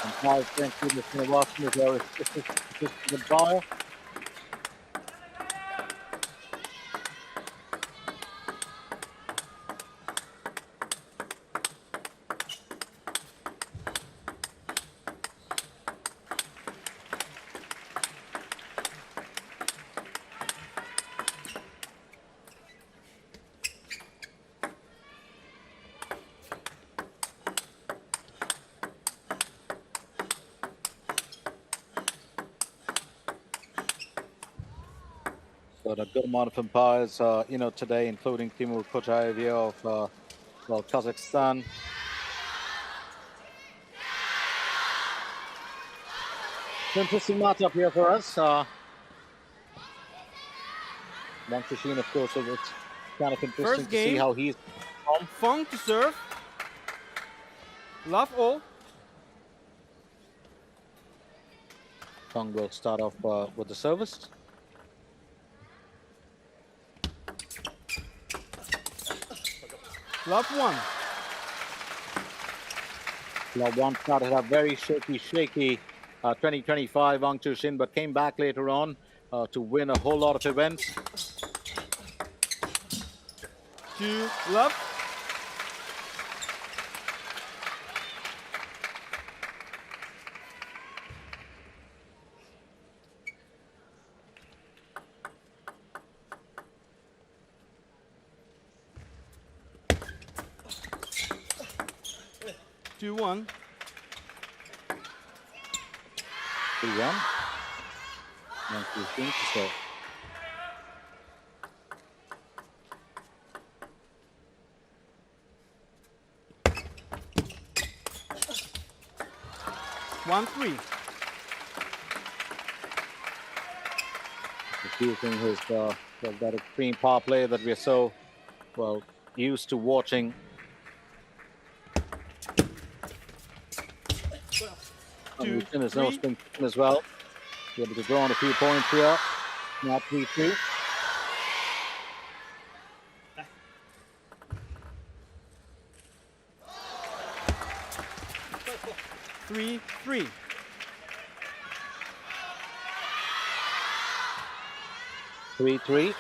And five thank you, Mr. Watson, is our assistant umpire. But a good amount of umpires, today, including Timur Kochayev of Kazakhstan. Interesting matchup here for us. Wang Chuxin, of course, it's kind of interesting to see how he's on. Fong to serve. Love all. Fong will start off with the service. Love one. Love one started a very shaky 2025 Wang Chuxin, but came back later on to win a whole lot of events. Two love. Two one. 2-1. Wang Chuxin to serve. One three. Using his that extreme power play that we're so used to watching. Two, is no spin as well. Be able to draw on a few points here. Now 3-2. Three three. 3-3.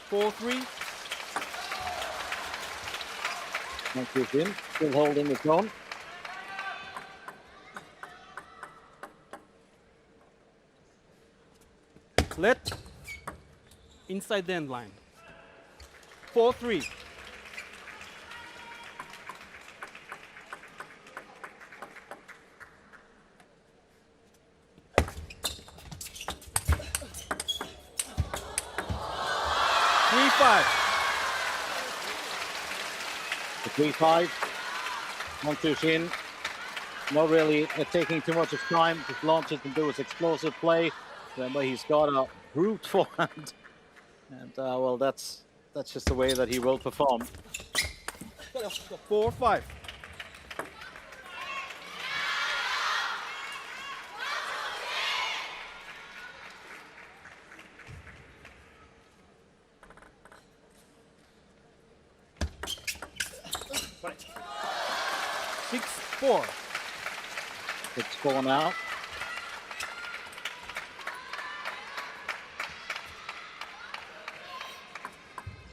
Four three. Wang Chuxin still holding his own. Let inside the end line. 4-3. Three five. The 3-5. Wang Chuxin not really taking too much of time. Just launches and do his explosive play. Remember, he's got a brute forehand, and that's just the way that he will perform. 4-5. Six four. 6-4 now.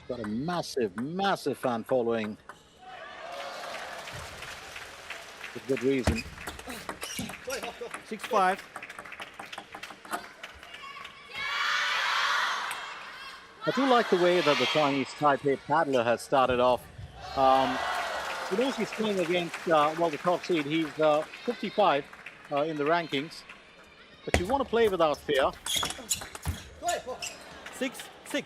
Got a massive fan following. For good reason. 6-5. I do like the way that the Chinese Taipei paddler has started off. He knows he's playing against, the top seed. He's 55 in the rankings. But you want to play without fear. 6-6.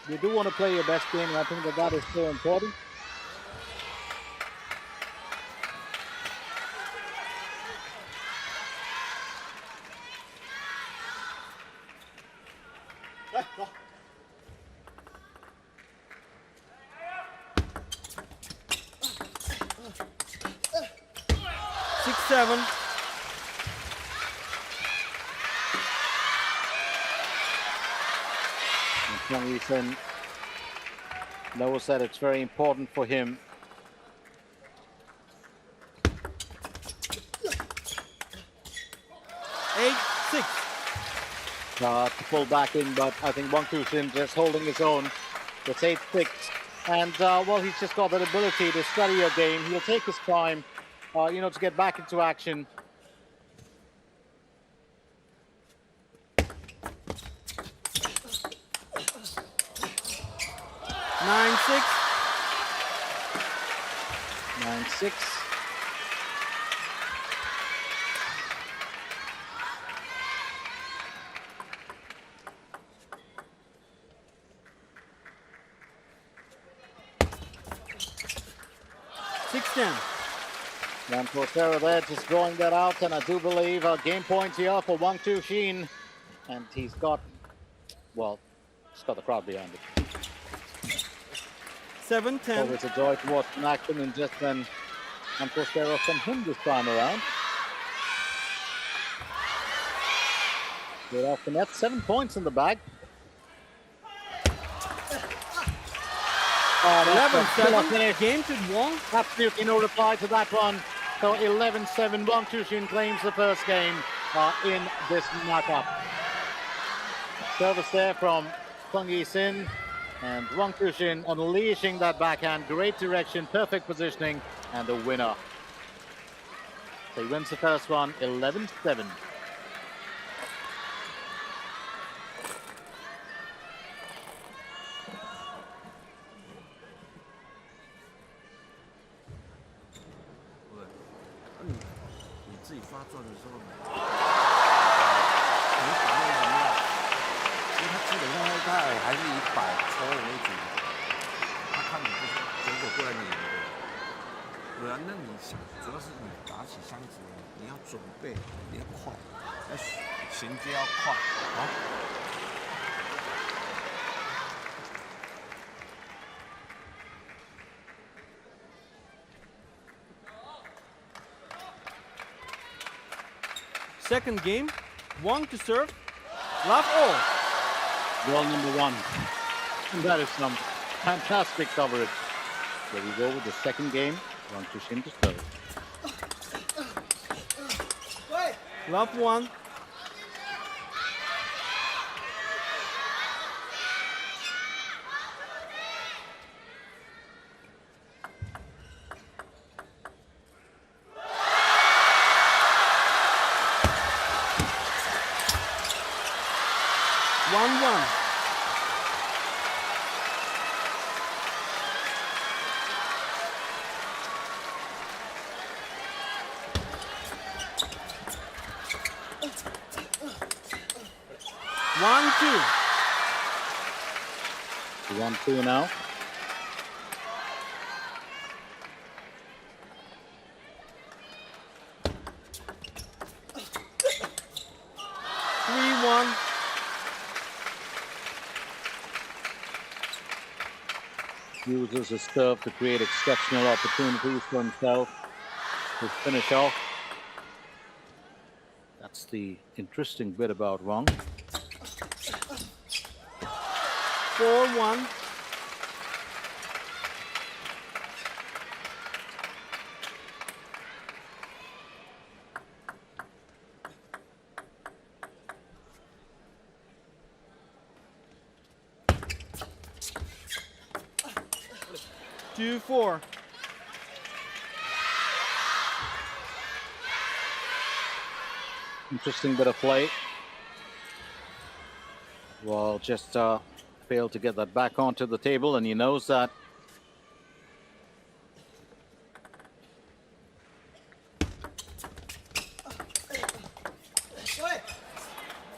You do want to play your best game, and I think that is so important. 6-7. And Chung Yi-sin knows that it's very important for him. Eight, 6. To pull back in, but I think Wang Tushin just holding his own. It's 8-6. And, well, he's just got that ability to study a game. He'll take his time, to get back into action. Nine, 6. 9-6. And Portero there just drawing that out, and I do believe a game point here for Wang Tushin. And he's got the crowd behind it. 7-10. Always a joy to watch in action, and just then Portero from him this time around. Good off the net, 7 points in the bag. 11-7. Game to Wang. Absolutely no reply to that one. So 11-7. Wang Tushin claims the first game in this matchup. Service there from Chung Yi-sin, and Wang Tushin unleashing that backhand. Great direction, perfect positioning, and a winner. So he wins the first one, 11-7. Second game, Wang to serve. Love all. Goal number 1. And that is some fantastic coverage. There we go with the second game. Wang Tushin to serve. Love 1. One, 2. 1-2 now. Uses his serve to create exceptional opportunities for himself to finish off. That's the interesting bit about Wang. 4-1. Two, 4. Interesting bit of play. Well, just failed to get that back onto the table, and he knows that.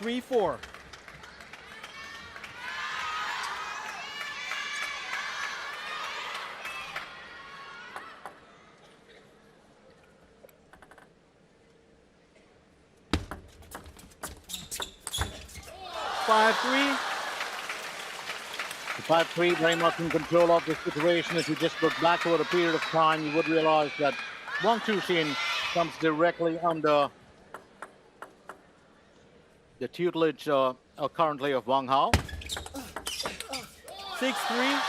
Three, 4. Five, 3. The 5-3 very much in control of the situation. If you just look back over a period of time, you would realize that Wang Tushin comes directly under the tutelage currently of Wang Hao. 6-3.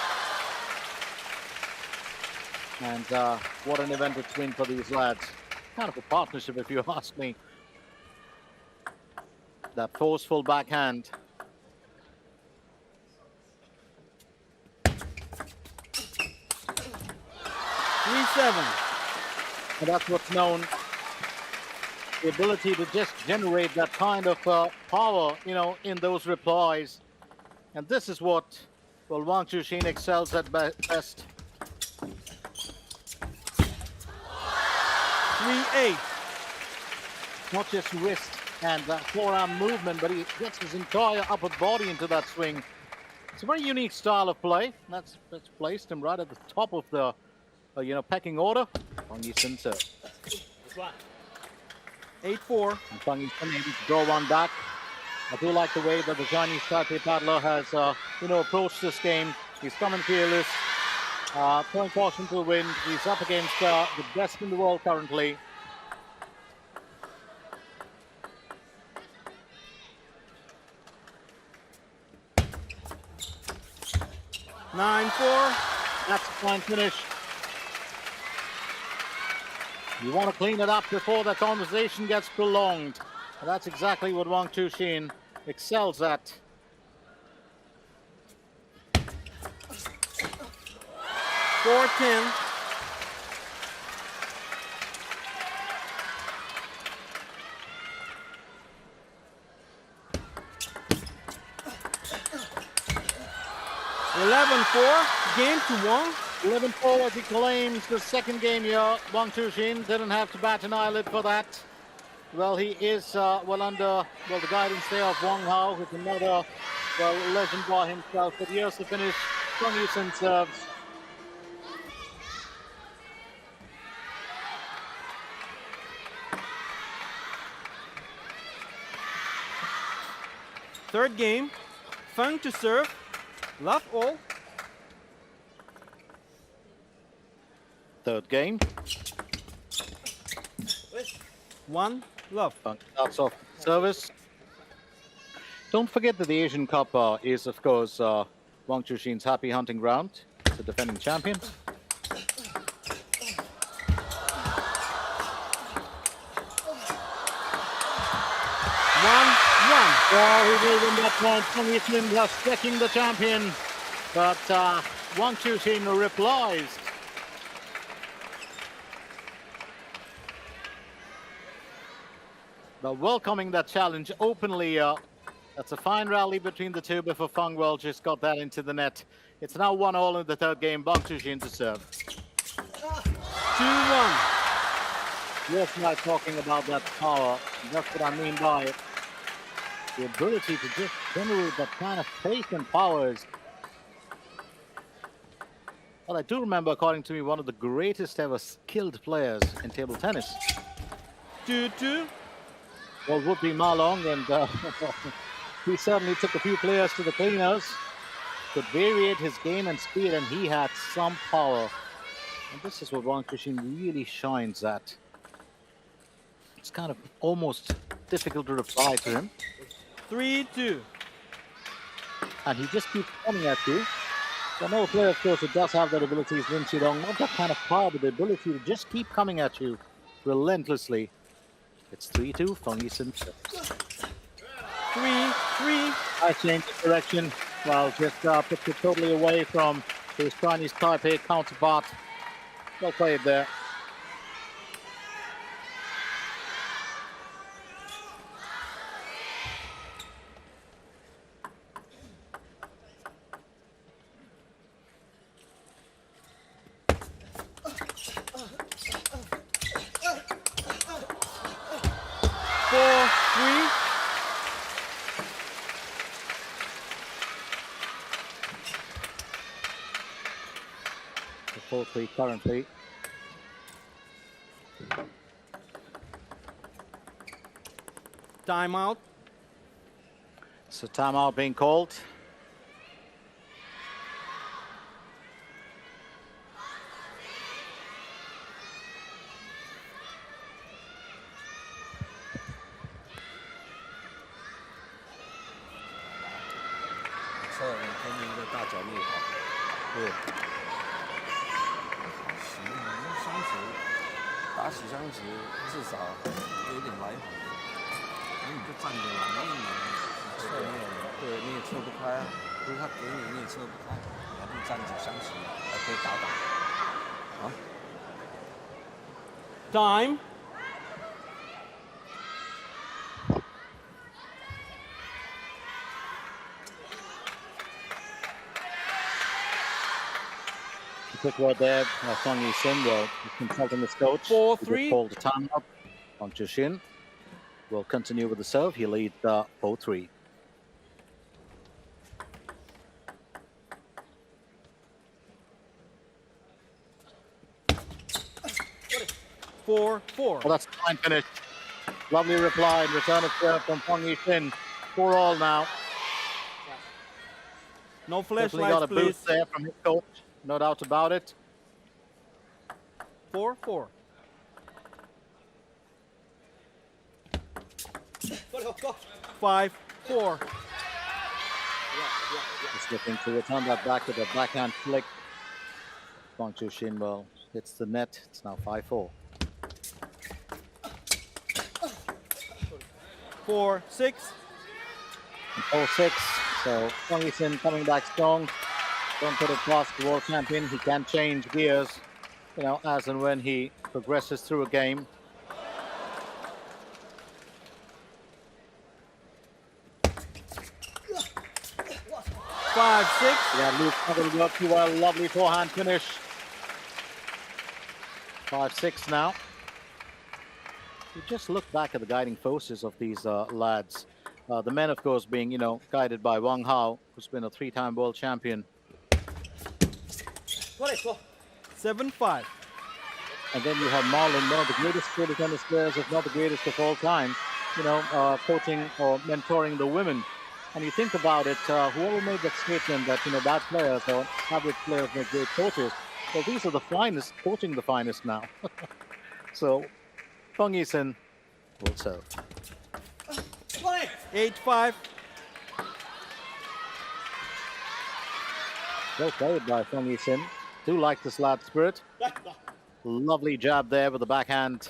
And what an event it's been for these lads. Kind of a partnership, if you ask me. That forceful backhand. 3-7. And that's what's known, the ability to just generate that kind of power, you know, in those replies. And this is what, well, Wang Chuxin excels at best. 3-8. Not just wrist and that forearm movement, but he gets his entire upper body into that swing. It's a very unique style of play. That's placed him right at the top of the, pecking order. Wang Yisun serve. 8-4. And Wang Yisun able to draw one back. I do like the way that the Chinese Taipei paddler has, approached this game. He's coming fearless, throwing caution to the wind. He's up against the best in the world currently. Nine, 4. That's a fine finish. You want to clean it up before the conversation gets prolonged. And that's exactly what Wang Chuxin excels at. 4-10. Game to Wang. 11-4 as he claims the second game here. Wang Chuxin didn't have to bat an eyelid for that. Well, he is under the guidance there of Wang Hao, who's another legend by himself. But here's the finish. Wang Yisun serves. Third game. Feng to serve. Love all. Third game. 1 love. Feng starts off service. Don't forget that the Asian Cup is, of course, Wang Chuxin's happy hunting ground. The defending champion. 1-1. Well, he will win that point. Wang Yisun just checking the champion. But Wang Chuxin replies. But welcoming that challenge openly. That's a fine rally between the two before Feng Well just got that into the net. It's now 1-1 in the third game. Wang Chuxin to serve. 2-1. Yes, not talking about that power. That's what I mean by it. The ability to just generate that kind of pace and powers. Well, I do remember, according to me, one of the greatest ever skilled players in table tennis. 2-2. Well, would be Ma Long, and he certainly took a few players to the cleaners. Could variate his game and speed, and he had some power. And this is what Wang Chuxin really shines at. It's kind of almost difficult to reply to him. 3-2. And he just keeps coming at you. So another player, of course, who does have that ability is Lin Chidong. Not that kind of power, but the ability to just keep coming at you relentlessly. It's 3-2, Feng Yisun. 3-3. I changed the direction. Well, just puts it totally away from his Chinese Taipei counterpart. Well played there. The 4-3 currently. Timeout. So timeout being called. 来那一套。对。行，相持打起相持，至少有点来回。你就站着了，你侧面，对，你也侧不开啊。不是他给你，你也侧不开，你还不站着相持，还可以打打。啊。Time. Quick word there, Fang Yixin will consulting his coach. 4-3. Called the timeout. Wang Chuxin will continue with the serve. He leads 4-3. Four. Well, that's a fine finish. Lovely reply in return of serve from Fang Yixin. 4-all now. No Definitely flashlights, got a please. boost there from his coach. No doubt about it. 4-4. Five, 4. Just looking to return that back with a backhand flick. Wang Chuxin well hits the net. It's now 5-4. 4-6. 4-6. So Fang Yixin coming back strong. Don't put it past the world champion. He can change gears, you know, as and when he progresses through a game. Five, 6. Yeah, Luke Hagel worked too well. Lovely forehand finish. 5-6 now. You just look back at the guiding forces of these lads. The men, of course, being, you know, guided by Wang Hao, who's been a 3-time world champion. 7-5. And then you have Marlon, one of the greatest table tennis players, if not the greatest of all time, you know, coaching or mentoring the women. And you think about it, whoever made that statement that, you know, bad players or average players make great coaches, well, these are the finest, coaching the finest now. So, Fang Yixin will serve. 8-5. Well played by Fang Yixin. Do like this lad spirit. Lovely jab there with the backhand.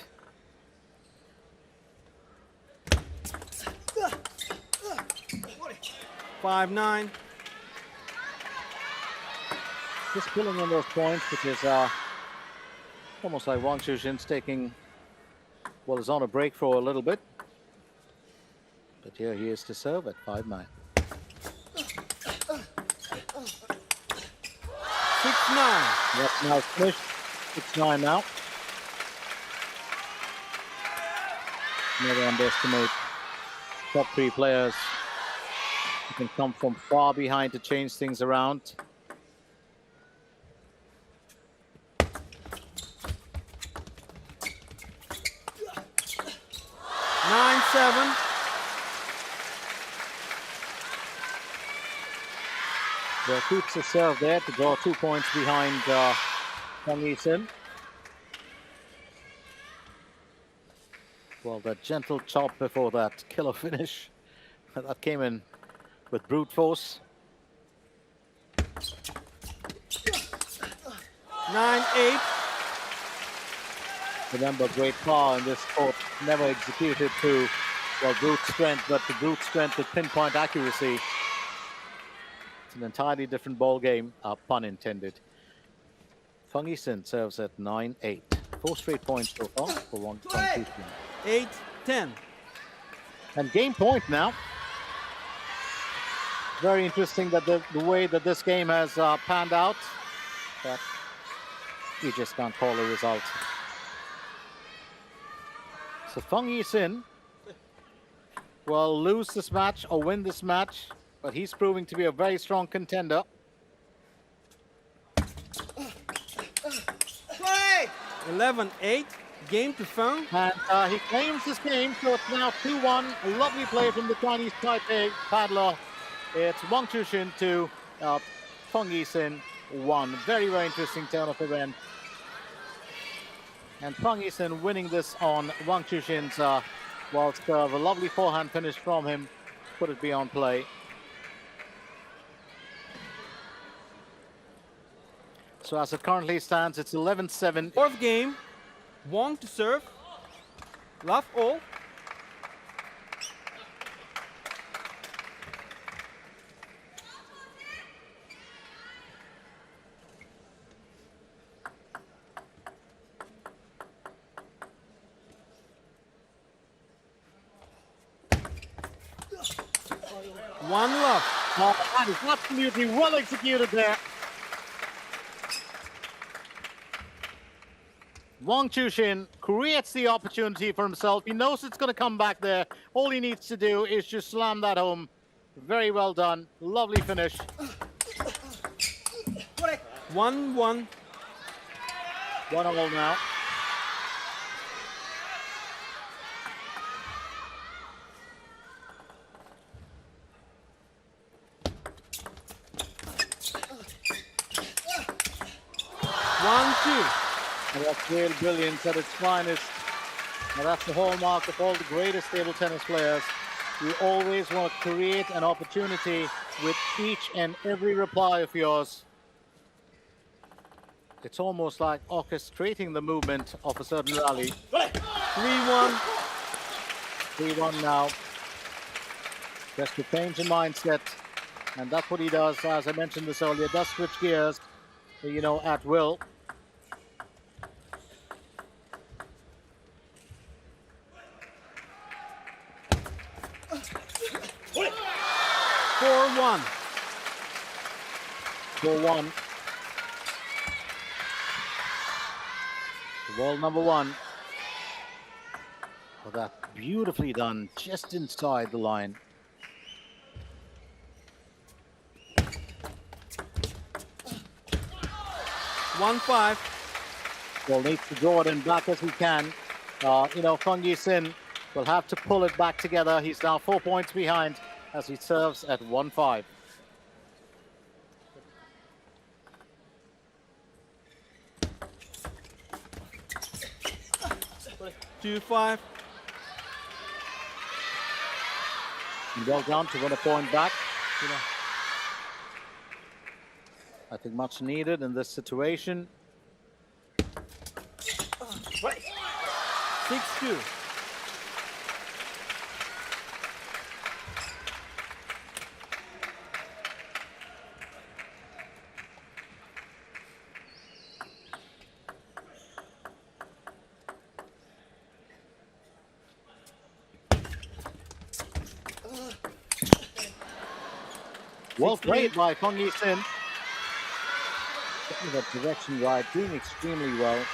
Five, 9. Just pulling in those points, which is almost like Wang Chuxin's taking, well, is on a break for a little bit. But here he is to serve at 5-9. 6-9. Yep, now it's finished. 6-9 now. Never underestimate top 3 players. You can come from far behind to change things around. Nine, 7. Well, keeps the serve there to draw 2 points behind Fang Yixin. Well, that gentle chop before that killer finish. That came in with brute force. 9-8. Remember, great power in this sport, never executed to, well, brute strength, but to brute strength with pinpoint accuracy. It's an entirely different ball game, pun intended. Fang Yixin serves at 9-8. 4 straight points so far for Wang Chuxin. 8-10. And game point now. Very interesting that the way that this game has panned out, but you just can't call a result. So Fang Yixin will lose this match or win this match, but he's proving to be a very strong contender. 11-8. Game to Fang. And he claims this game, so it's now 2-1. A lovely play from the Chinese Taipei paddler. It's Wang Chuxin 2, Fang Yixin 1. Very, very interesting turn of event. And Fang Yixin winning this on Wang Chuxin's wild serve. A lovely forehand finish from him. Put it beyond play. So as it currently stands, it's 11-7. Fourth game. Wong to serve. Love all. One love. Oh, that is absolutely well executed there. Wong Chushin creates the opportunity for himself. He knows it's going to come back there. All he needs to do is just slam that home. Very well done. Lovely finish. 1-1. 1-1 now. And that's real brilliance at its finest. Now that's the hallmark of all the greatest table tennis players. You always want to create an opportunity with each and every reply of yours. It's almost like orchestrating the movement of a certain rally. 3-1. 3-1 now. Just to change the mindset. And that's what he does. As I mentioned this earlier, does switch gears, you know, at will. 4-1. 4-1. Ball number one. Well, that beautifully done, just inside the line. One 5. Well, needs to draw it in back as he can. You know, Fung Yee-sin will have to pull it back together. He's now 4 points behind as he serves at 1-5. Two 5. Well done to win a point back. You know, I think much needed in this situation. 6-2. Well played by Fung Yee-sin. Getting that direction right, doing extremely well.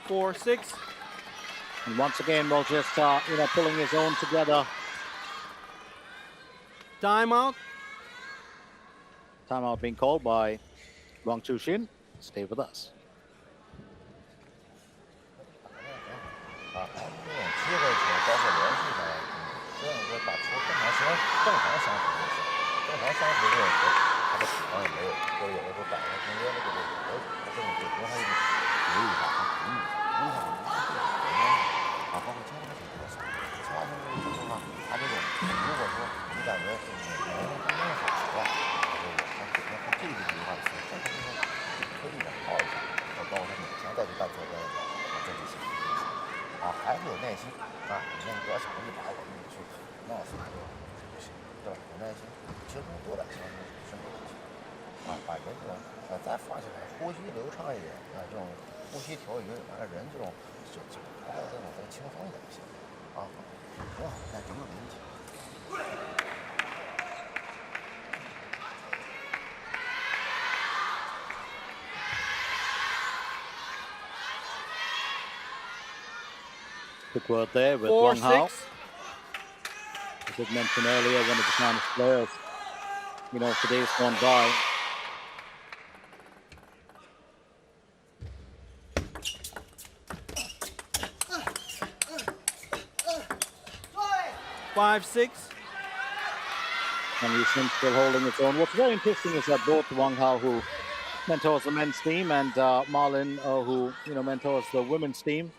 Four 6. And once again, we'll just, you know, pulling his own together. Timeout. Timeout being called by Wang Chushin. Stay with us. 啊，这种机会球包括连续下来，这样一个打出正常相处就行。正常相处这种球，他的体量也没有，或者有的时候摆在中间这个位置，他这种对多他一留意一下，他补一下，啊，包括前场球多少，前场球这个情况，他这种如果说你感觉没人刚刚好的话，他这个地方是正常情况，推一点靠一下，包括他每天再去干错的这几些。 啊，还是有耐心啊！你像多少一把我们去闹死他就不行，对吧？有耐心，其实多点相信是没问题啊。把人这种再放起来，呼吸流畅一点啊，这种呼吸调匀，完了人这种还有这种再轻松一点就行啊，挺好，那没有问题。 Quick word there with 4 Wang Hao. 6. As I mentioned earlier, one of the finest players, you know, today's gone by. Five 6. And he's still holding its own. What's very interesting is that both Wang Hao, who mentors the men's team, and Marlon, who mentors the women's team,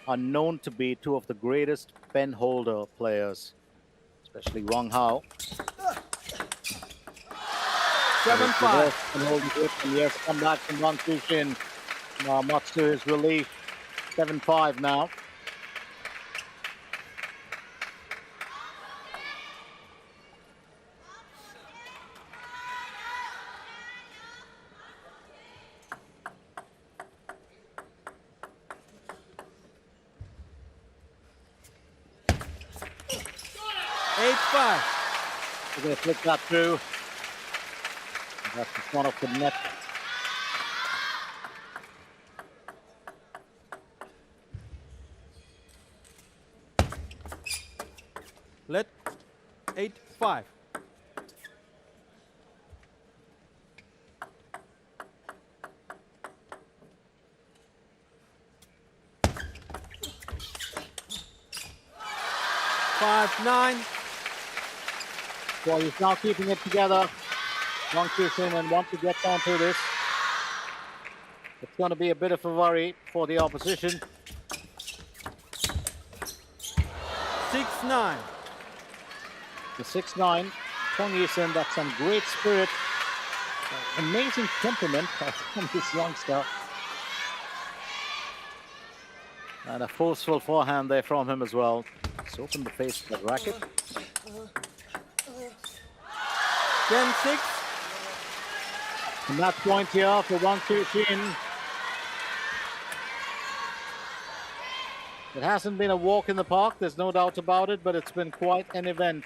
are known to be two of the greatest pen holder players, especially Wang Hao. 7-5. And yes, come back from Wang Tushin, much to his relief. 7-5 now. We're going to flick that through. That's the front of the net. Let 8-5. Five-9. Well, he's now keeping it together. Wang Tushin, and once he gets onto this, it's going to be a bit of a worry for the opposition. 6-9. The 6-9, Chong Yi-sin, that's some great spirit, amazing temperament from this youngster. And a forceful forehand there from him as well. Just open the face of that racket. 10-6. And that point here for Wang Tushin. It hasn't been a walk in the park, there's no doubt about it, but it's been quite an event.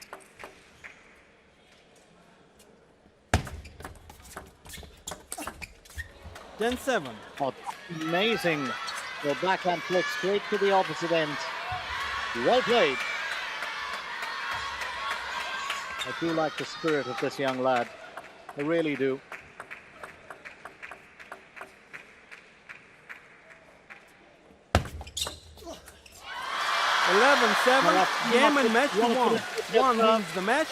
Ten-7. Oh, amazing. The backhand flick straight to the opposite end. Well played. I do like the spirit of this young lad. I really do. 11-7. Game and match to one. One wins the match.